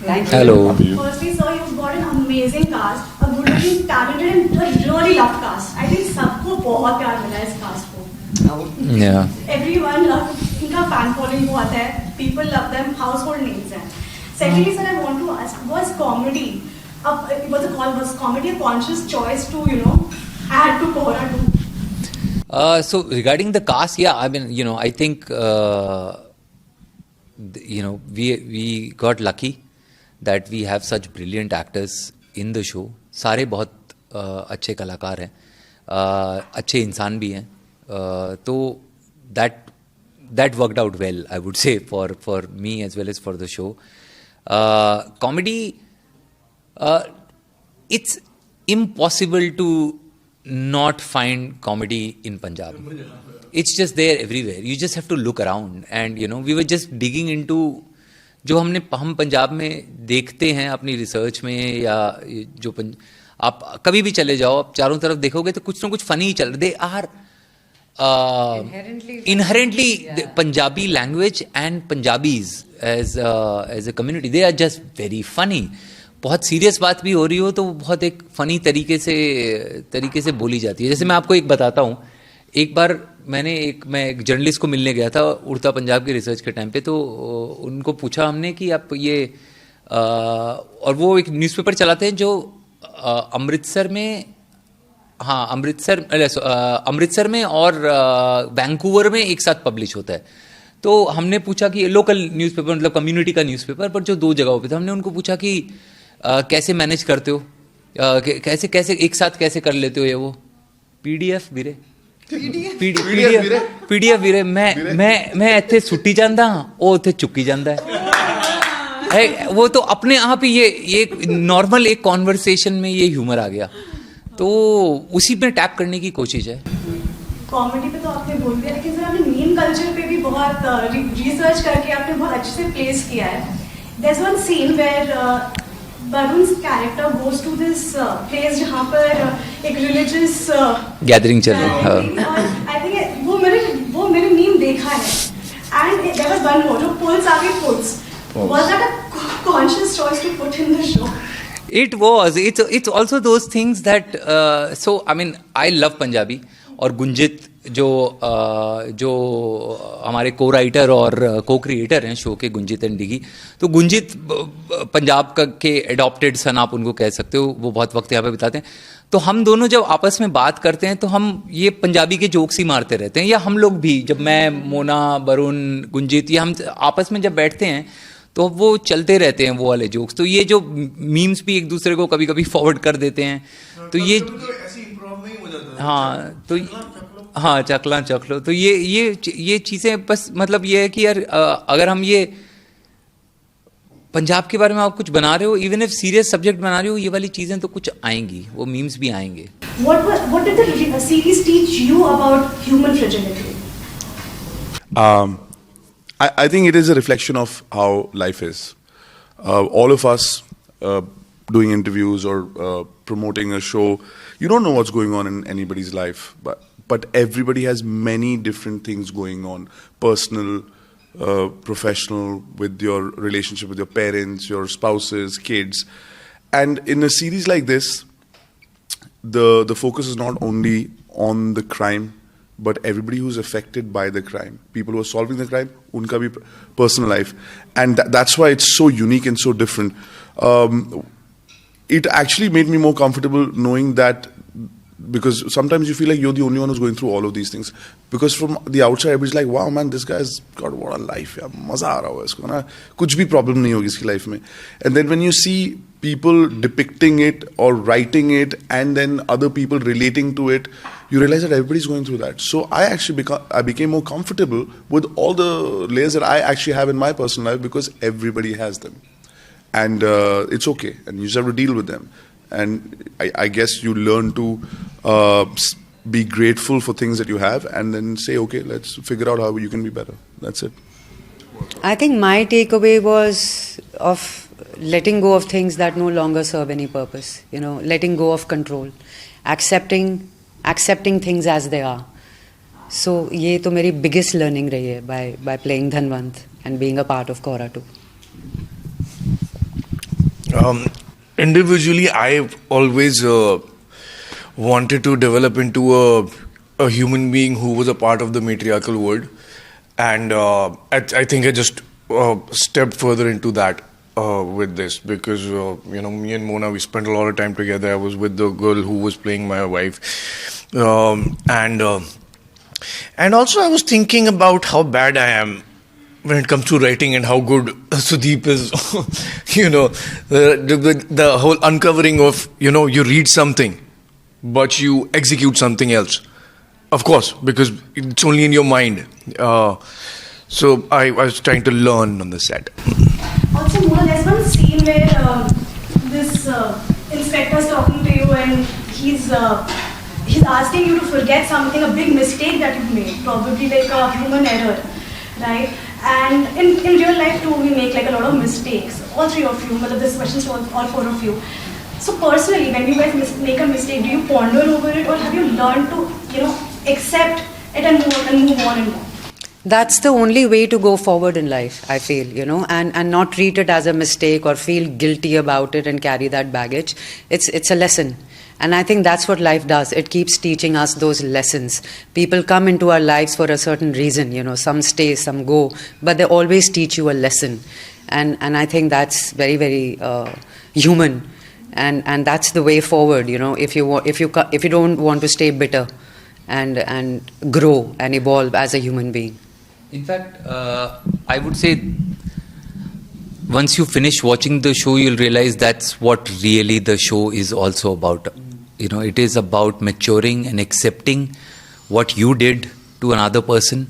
Thank Hello. you. Firstly, sir, you've got an amazing cast, a good-looking, talented, and a really loved cast. I think सबको बहुत प्यार मिला है इस cast को. Yeah. Everyone love इनका fan following बहुत है. People love them. Household names हैं. Secondly, sir, I want to ask, was comedy a conscious choice to add to Kohra 2? So regarding the cast, yeah, I mean, I think we got lucky that we have such brilliant actors in the show. सारे बहुत अच्छे कलाकार हैं, अच्छे इंसान भी हैं, तो that worked out well, I would say, for me as well as for the show. Comedy, it's impossible to not find comedy in Punjab. It's just there everywhere. You just have to look around, and we were just digging into जो हम पंजाब में देखते हैं अपनी research में, या जो आप कभी भी चले जाओ, आप चारों तरफ देखोगे तो कुछ ना कुछ फनी चल रहे. They are inherently Punjabi language and Punjabis as a community, they are just very funny. बहुत सीरियस बात भी हो रही हो तो बहुत एक फनी तरीके से बोली जाती है. जैसे मैं आपको एक बताता हूँ. एक बार मैं एक जर्नलिस्ट को मिलने गया था उड़ता पंजाब की रिसर्च के टाइम पे, तो उनको पूछा हमने कि आप ये और वो एक न्यूज़पेपर चलाते हैं जो अमृतसर में और वैंकूवर में एक साथ पब्लिश होता है. तो हमने पूछा कि लोकल न्यूज़पेपर, मतलब कम्युनिटी का न्यूज़पेपर, पर जो 2 जगहों पे था. हमने उनको पूछा कि कैसे मैनेज करते हो, कैसे एक साथ कैसे कर लेते हो ये वो पीडीएफ ਵੀਰੇ पीडीएफ ਵੀਰੇ मैं ਇੱਥੇ ਸੁੱਟੀ ਜਾਂਦਾ, ਉਹ ਉੱਥੇ ਚੁੱਕੀ ਜਾਂਦਾ है. वो तो अपने आप ही ये नॉर्मल एक कॉन्वर्सेशन में ये ह्यूमर आ गया, तो उसी में टैप करने की कोशिश है. कॉमेडी पे तो आपने बोल दिया, लेकिन सर आपने मीम कल्चर पे भी बहुत रिसर्च करके आपने बहुत अच्छे से प्लेस किया है. There's one scene where Barun's character goes to this place जहाँ पर एक religious गैदरिंग चल रही है. I think वो मैंने मीम देखा है. And there was one more जो pulls आगे puts. Was that a conscious choice to put in the show? It was. It's also those things that so I mean I love Punjabi, और गुंजित जो हमारे को writer और को creator हैं show के, गुंजित एंड डिगी, तो गुंजित पंजाब के एडॉप्टेड सन आप उनको कह सकते हो. वो बहुत वक्त यहाँ पे बिताते हैं. तो हम दोनों जब आपस में बात करते हैं तो हम ये पंजाबी के जोक्स ही मारते रहते हैं, या हम लोग भी, जब मैं, मोना, वरुण, गुंजित, ये हम आपस में जब बैठते हैं तो वो चलते रहते हैं वो वाले जोक्स. तो ये जो मीम्स भी एक दूसरे को कभी कभी फॉरवर्ड कर देते हैं, तो ये चकला चकलो. तो ये चीज़ें बस, मतलब ये है कि यार अगर हम ये पंजाब के बारे में आप कुछ बना रहे हो, इवन इफ सीरियस सब्जेक्ट बना रहे हो, ये वाली चीज़ें तो कुछ आएंगी, वो मीम्स भी आएंगे. What did the series teach you about human fragility? I think it is a reflection of how life is. All of us doing interviews or promoting a show, you don't know what's going on in anybody's life, but everybody has many different things going on, personal, professional, with your relationship with your parents, your spouses, kids. And in a series like this, the focus is not only on the crime, but everybody who's affected by the crime, people who are solving the crime, unka bhi personal life. And that's why it's so unique and so different. It actually made me more comfortable knowing that, because sometimes you feel like you're the only one who's going through all of these things. Because from the outside, everybody's like, wow, man, this guy's got what a life. Yeah, maza aa raha hai isko na. Kuch bhi problem nahi hogi iski life mein. And then when you see people depicting it or writing it, and then other people relating to it, you realize that everybody's going through that. So I became more comfortable with all the layers that I actually have in my personal life, because everybody has them. And it's okay, and you just have to deal with them. And I guess you learn to be grateful for things that you have, and then say, okay, let's figure out how you can be better. That's it. I think my takeaway was of letting go of things that no longer serve any purpose. Letting go of control, accepting things as they are. So ये तो मेरी biggest learning रही है by playing Dhanwant and being a part of Kohra 2. Individually, I've always wanted to develop into a human being who was a part of the matriarchal world, and I think I just stepped further into that with this because me and Mona, we spent a lot of time together. I was with the girl who was playing my wife, and also I was thinking about how bad I am when it comes to writing and how good Sudeep is. The whole uncovering of, you read something, but you execute something else. Of course, because it's only in your mind. So I was trying to learn on the set. Also, Mona, there's one scene where this inspector's talking to you and he's asking you to forget something, a big mistake that you've made, probably like a human error, right? And in real life too, we make like a lot of mistakes. All three of you, but this question's to all four of you. So personally, when you guys make a mistake, do you ponder over it, or have you learned to, accept it and move on and on? That's the only way to go forward in life, I feel, and not treat it as a mistake or feel guilty about it and carry that baggage. It's a lesson. And I think that's what life does. It keeps teaching us those lessons. People come into our lives for a certain reason, some stay, some go, but they always teach you a lesson. And I think that's very, very human. And that's the way forward, if you don't want to stay bitter and grow and evolve as a human being. In fact, I would say once you finish watching the show, you'll realize that's what really the show is also about. It is about maturing and accepting what you did to another person,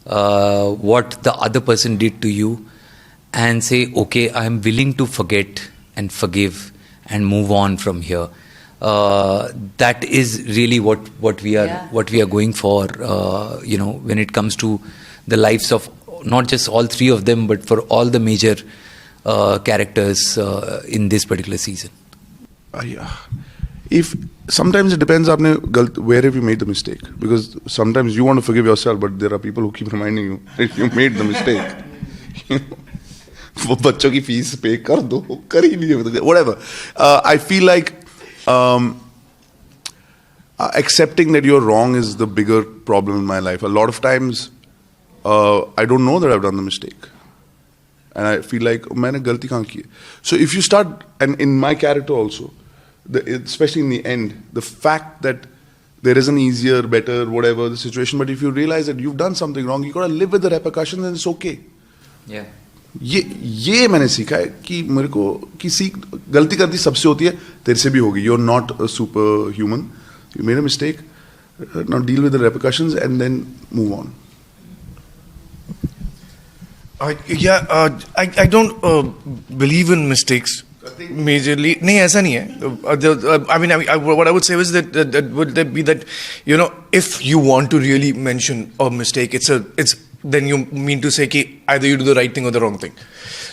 what the other person did to you, and say, okay, I'm willing to forget and forgive and move on from here. That is really what we are going for. When it comes to the lives of not just all three of them, but for all the major characters in this particular season. If sometimes it depends where have you made the mistake, because sometimes you want to forgive yourself, but there are people who keep reminding you that you made the mistake. वो बच्चों की fees पे कर दो, कर ही नहीं, whatever. I feel like accepting that you're wrong is the bigger problem in my life. A lot of times I don't know that I've done the mistake, and I feel like मैंने गलती कहाँ की है. So if you start, and in my character also, especially in the end, the fact that there is an easier, better, whatever the situation, but if you realize that you've done something wrong, you gotta live with the repercussions, and it's okay. Yeah. ये मैंने सीखा है कि मेरे को कि गलती करती सबसे होती है, तेरे से भी होगी. You're not a superhuman. You made a mistake. Now deal with the repercussions and then move on. I don't believe in mistakes majorly. नहीं, ऐसा नहीं है. I mean, what I would say is that would be that if you want to really mention a mistake, it's then you mean to say कि either you do the right thing or the wrong thing.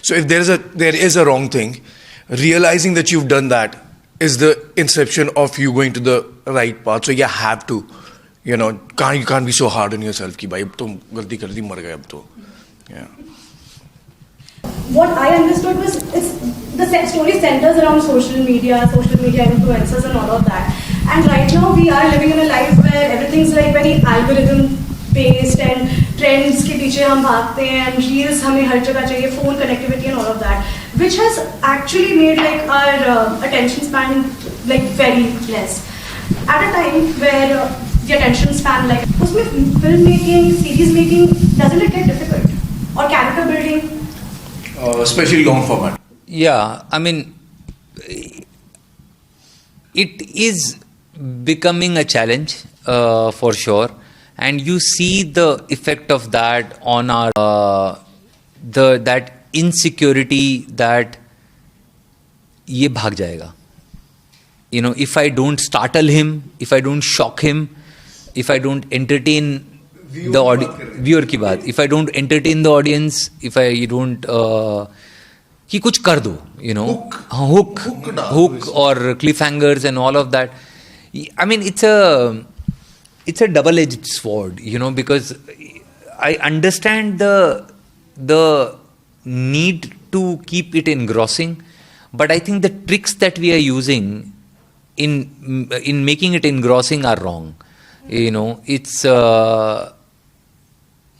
So if there is a wrong thing, realizing that you've done that is the inception of you going to the right path. So you have to, you can't be so hard on yourself कि भाई अब तुम गलती कर दी, मर गए अब तो. Yeah. What I understood was the story centers around social media influencers and all of that. And right now we are living in a life where everything's like very algorithm based and trends के पीछे हम भागते हैं and reels हमें हर जगह चाहिए, phone connectivity and all of that, which has actually made like our attention span like very less. At a time where the attention span like उसमें filmmaking, series making, doesn't it get difficult? Or character building? Especially long format. Yeah, I mean, it is becoming a challenge for sure, and you see the effect of that on our that insecurity that ये भाग जाएगा. If I don't startle him, if I don't shock him, if I don't entertain the viewer की बात, if I don't entertain the audience, if I don't कि कुछ कर दो, hook or cliffhangers and all of that. I mean, it's a double-edged sword, because I understand the need to keep it engrossing, but I think the tricks that we are using in making it engrossing are wrong. You know, it's a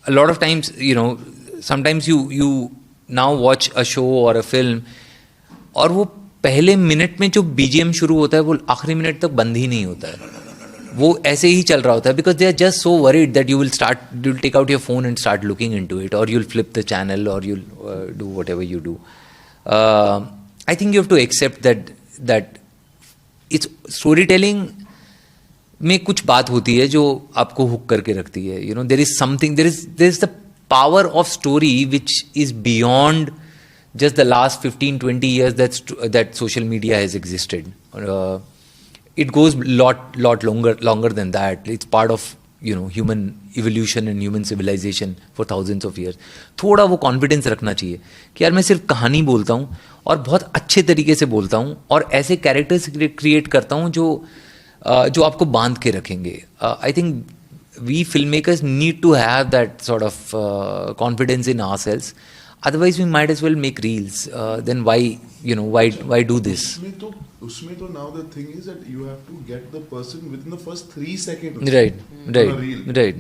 lot of times, you know, sometimes you now watch a show or a film, और वो पहले minute में जो BGM शुरू होता है वो आखिरी मिनट तक बंद ही नहीं होता है, वो ऐसे ही चल रहा होता है, because they are just so worried that you'll take out your phone and start looking into it, or you'll flip the channel, or you'll do whatever you do. I think you have to accept that it's storytelling में कुछ बात होती है जो आपको hook करके रखती है. You know, there is something, there is the power of story which is beyond just the last 15-20 years that social media has existed. It goes lot longer than that. It's part of, you know, human evolution and human civilization for thousands of years. थोड़ा वो confidence रखना चाहिए कि यार मैं सिर्फ कहानी बोलता हूँ और बहुत अच्छे तरीके से बोलता हूँ और ऐसे कैरेक्टर्स क्रिएट करता हूँ जो आपको बांध के रखेंगे. I think we filmmakers need to have that sort of confidence in ourselves. Otherwise, we might as well make reels. Then why do this? Usme to now the thing is that you have to get the person within the first 3 seconds. Right. On a reel. Right.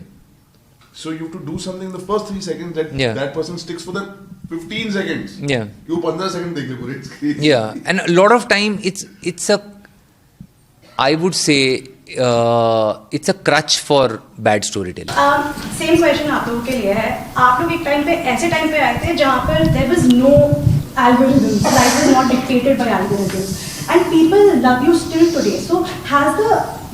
So you have to do something in the first 3 seconds that person sticks for the 15 seconds. Yeah. You 15 seconds dekh le pure. It's crazy. Yeah, and a lot of time it's a, I would say, it's a crutch for bad storytelling. Same question आप लोगों के लिए है. आप लोग एक time पे ऐसे टाइम पे आए थे जहाँ पर there was no algorithms, life was not dictated by algorithms, and people love you still today. So has the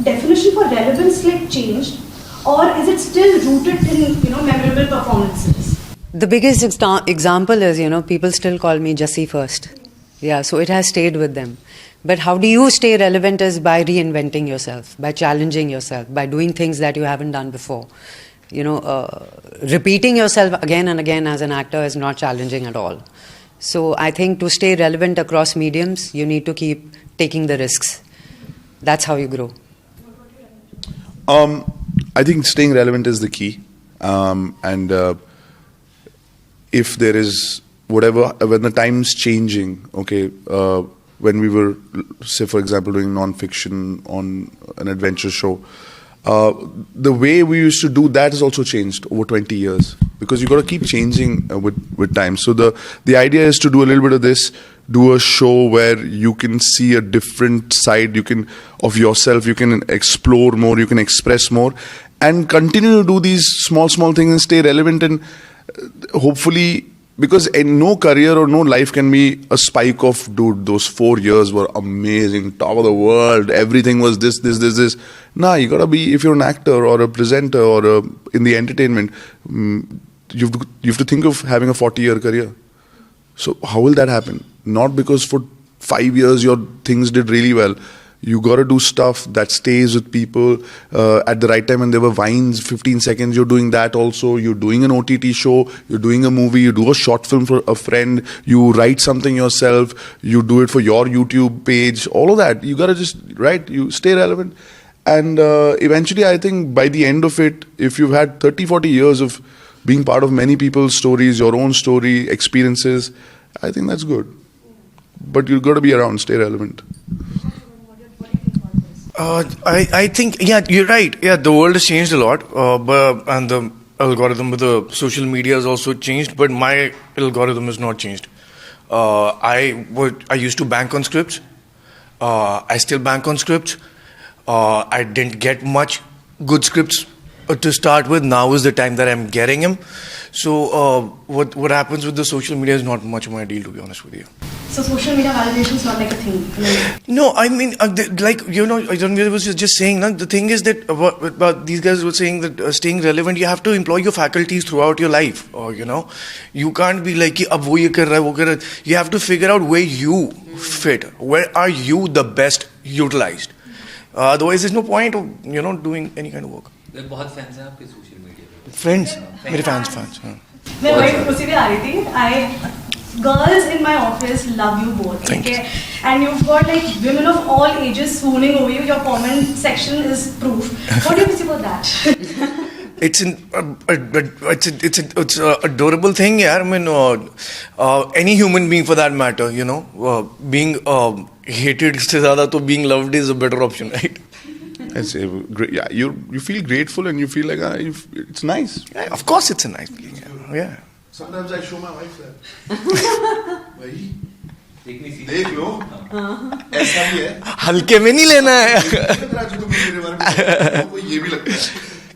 definition for relevance like changed, or is it still rooted in memorable performances? The biggest example is, people still call me Jassi first. Yeah, so it has stayed with them. But how do you stay relevant is by reinventing yourself, by challenging yourself, by doing things that you haven't done before. Repeating yourself again and again as an actor is not challenging at all. So I think to stay relevant across mediums, you need to keep taking the risks. That's how you grow. I think staying relevant is the key. And if there is whatever, when the time's changing, okay, when we were, say, for example, doing non-fiction on an adventure show, the way we used to do that has also changed over 20 years, because you got to keep changing with time. So the idea is to do a little bit of this, do a show where you can see a different side of yourself, you can explore more, you can express more, and continue to do these small things and stay relevant, and hopefully. Because in no career or no life can be a spike of, dude, those 4 years were amazing, top of the world, everything was this. Nah, you gotta be, if you're an actor or a presenter or in the entertainment, you have to think of having a 40-year career. So how will that happen? Not because for 5 years your things did really well. You got to do stuff that stays with people at the right time. And there were Vines, 15 seconds, you're doing that also. You're doing an OTT show, you're doing a movie, you do a short film for a friend, you write something yourself, you do it for your YouTube page, all of that. You got to just, you stay relevant. And eventually, I think by the end of it, if you've had 30, 40 years of being part of many people's stories, your own story, experiences, I think that's good. But you've got to be around, stay relevant. I think, yeah, you're right. Yeah, the world has changed a lot, and the algorithm with the social media has also changed, but my algorithm has not changed. I used to bank on scripts. I still bank on scripts. I didn't get much good scripts to start with. Now is the time that I'm getting them. So what happens with the social media is not much of my deal, to be honest with you. So social media validation is not like a thing. No, I mean, Ranveer was just saying, the thing is that about these guys were saying that staying relevant, you have to employ your faculties throughout your life. You can't be like, ab wo ye kar raha hai, wo kar raha hai. You have to figure out where you fit. Where are you the best utilized? Otherwise, there's no point of doing any kind of work. बहुत fans हैं आपके social media पे. Friends, मेरे fans. मैं वही उसी पे आ रही थी. Girls in my office love you both. Thank you. And you've got like women of all ages swooning over you. Your comment section is proof. What do you say about that? It's it's a adorable thing, yeah. I mean, any human being for that matter, you know, being hated से ज़्यादा तो being loved is a better option, right? It's great. Yeah, you feel grateful and you feel like it's nice. Yeah, of course, it's a nice feeling. Yeah. Sometimes I show my wife that. भाई देख लो ऐसा भी है हल्के में नहीं लेना है. ये भी लगता है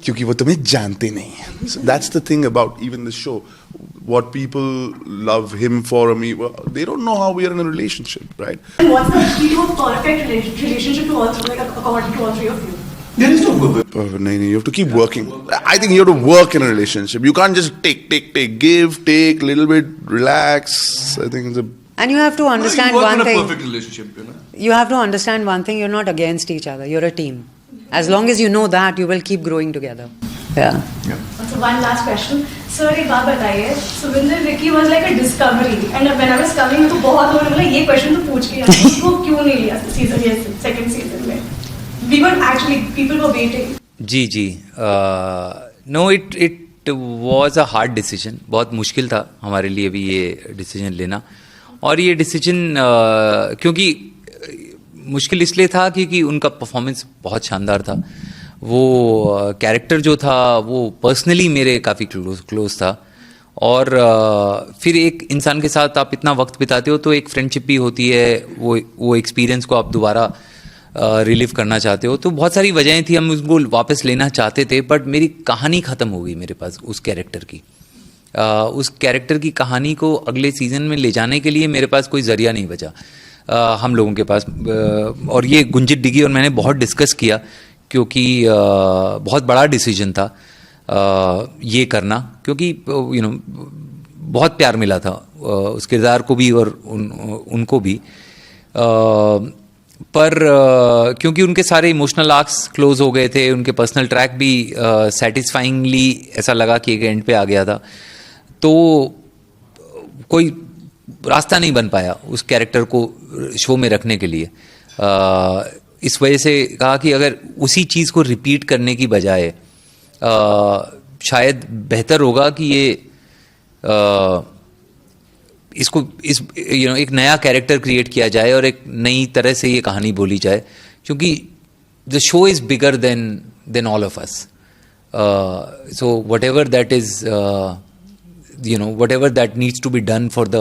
क्योंकि वो तुम्हें जानते नहीं है. So that's the thing about even the show. What people love him for or me, well, they don't know how we are in a relationship, right? And what's the key to a perfect relationship to all three, like according to all three of you? There is no perfect. No, you have to keep working. I think you have to work in a relationship. You can't just take, give, take, little bit, relax. I think it's a. And you have to understand you work one in thing. a perfect relationship, you know. You have to understand one thing, you're not against each other, you're a team. As long as you know that, you will keep growing together. Yeah. So one last question. Sir, एक बात बताइए. Suvinder Vicky was like a discovery, and when I was coming, तो बहुत लोगों ने बोला ये question तो पूछ के आया. उसको क्यों नहीं लिया second season में? We were actually, people were waiting. Ji. No, it was a hard decision. बहुत मुश्किल था हमारे लिए भी ये डिसीजन लेना. और ये डिसीजन क्योंकि मुश्किल इसलिए था क्योंकि उनका परफॉर्मेंस बहुत शानदार था. वो कैरेक्टर जो था वो पर्सनली मेरे काफ़ी क्लोज था. और फिर एक इंसान के साथ आप इतना वक्त बिताते हो तो एक फ्रेंडशिप भी होती है. वो एक्सपीरियंस को आप दोबारा रिलीव करना चाहते हो. तो बहुत सारी वजहें थी, हम उसको वापस लेना चाहते थे. बट मेरी कहानी ख़त्म हो गई मेरे पास उस कैरेक्टर की. उस कैरेक्टर की कहानी को अगले सीज़न में ले जाने के लिए मेरे पास कोई ज़रिया नहीं बचा हम लोगों के पास. और ये गुंजित डिगी और मैंने बहुत डिस्कस किया क्योंकि बहुत बड़ा डिसीजन था ये करना. क्योंकि बहुत प्यार मिला था उस किरदार को भी और उनको भी. पर क्योंकि उनके सारे इमोशनल आर्क्स क्लोज हो गए थे, उनके पर्सनल ट्रैक भी सेटिस्फाइंगली ऐसा लगा कि एक एंड पे आ गया था. तो कोई रास्ता नहीं बन पाया उस कैरेक्टर को शो में रखने के लिए. इस वजह से कहा कि अगर उसी चीज़ को रिपीट करने की बजाय शायद बेहतर होगा कि ये इसको एक नया कैरेक्टर क्रिएट किया जाए और एक नई तरह से ये कहानी बोली जाए. क्योंकि the show is bigger than all of us. So what ever that is whatever that needs to be done for the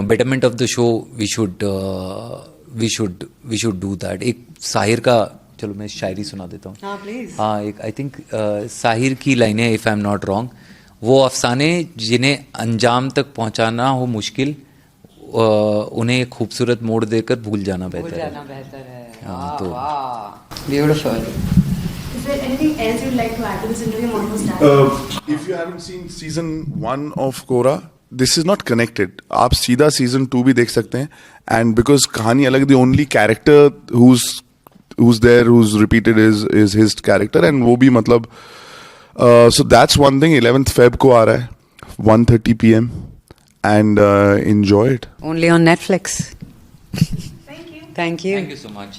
betterment of the show, we should do that. एक साहिर का, चलो मैं शायरी सुना देता हूँ. हाँ प्लीज. हाँ, एक आई थिंक साहिर की लाइनें, if I am not wrong, वो अफसाने जिन्हें अंजाम तक पहुँचाना हो मुश्किल, उन्हें खूबसूरत मोड़ देकर भूल जाना बेहतर है. हाँ, तो beautiful. Is there anything else you'd like to add to this interview? I'm almost done. If you haven't seen season 1 of Kora, this is not connected. आप सीधा season 2 भी देख सकते हैं. And because कहानी अलग, the only character who's there, who's repeated is his character, and वो भी मतलब so that's one thing. 11th Feb को आ रहा है 1:30 PM, and enjoy it. Only on Netflix. Thank you. Thank you. thank you so much.